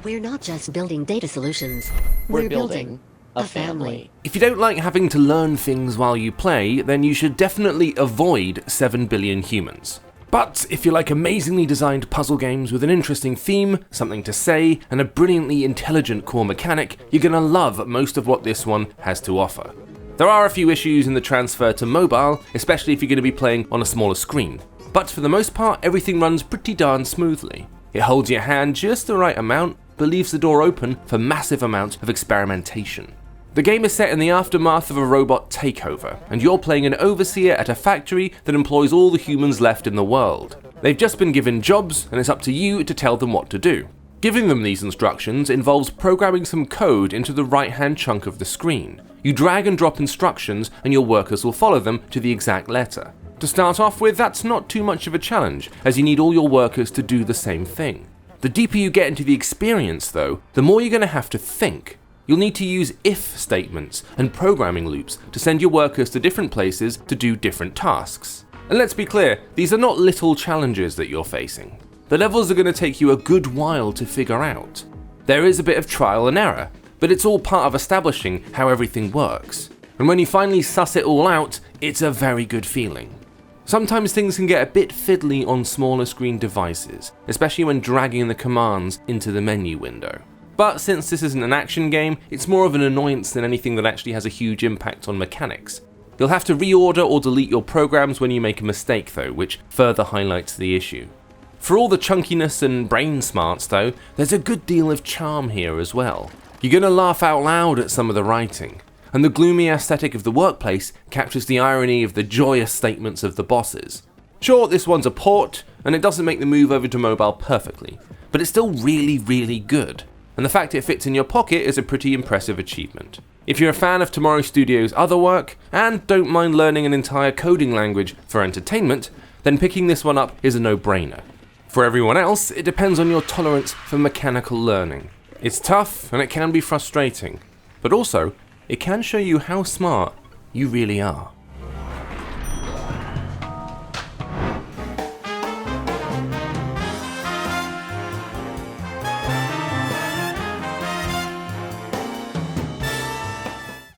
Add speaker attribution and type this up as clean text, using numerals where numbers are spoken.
Speaker 1: We're not just building data solutions.
Speaker 2: We're building a family.
Speaker 3: If you don't like having to learn things while you play, then you should definitely avoid 7 billion humans. But if you like amazingly designed puzzle games with an interesting theme, something to say, and a brilliantly intelligent core mechanic, you're gonna love most of what this one has to offer. There are a few issues in the transfer to mobile, especially if you're going to be playing on a smaller screen, but for the most part everything runs pretty darn smoothly. It holds your hand just the right amount, but leaves the door open for massive amounts of experimentation. The game is set in the aftermath of a robot takeover, and you're playing an overseer at a factory that employs all the humans left in the world. They've just been given jobs, and it's up to you to tell them what to do. Giving them these instructions involves programming some code into the right-hand chunk of the screen. You drag and drop instructions, and your workers will follow them to the exact letter. To start off with, that's not too much of a challenge, as you need all your workers to do the same thing. The deeper you get into the experience though, the more you're going to have to think. You'll need to use if statements and programming loops to send your workers to different places to do different tasks. And let's be clear, these are not little challenges that you're facing. The levels are going to take you a good while to figure out. There is a bit of trial and error, but it's all part of establishing how everything works. And when you finally suss it all out, it's a very good feeling. Sometimes things can get a bit fiddly on smaller screen devices, especially when dragging the commands into the menu window. But since this isn't an action game, it's more of an annoyance than anything that actually has a huge impact on mechanics. You'll have to reorder or delete your programs when you make a mistake though, which further highlights the issue. For all the chunkiness and brain smarts though, there's a good deal of charm here as well. You're gonna laugh out loud at some of the writing, and the gloomy aesthetic of the workplace captures the irony of the joyous statements of the bosses. Sure, this one's a port, and it doesn't make the move over to mobile perfectly, but it's still really good. And the fact it fits in your pocket is a pretty impressive achievement. If you're a fan of Tomorrow Studios' other work, and don't mind learning an entire coding language for entertainment, then picking this one up is a no-brainer. For everyone else, it depends on your tolerance for mechanical learning. It's tough, and it can be frustrating, but also, it can show you how smart you really are.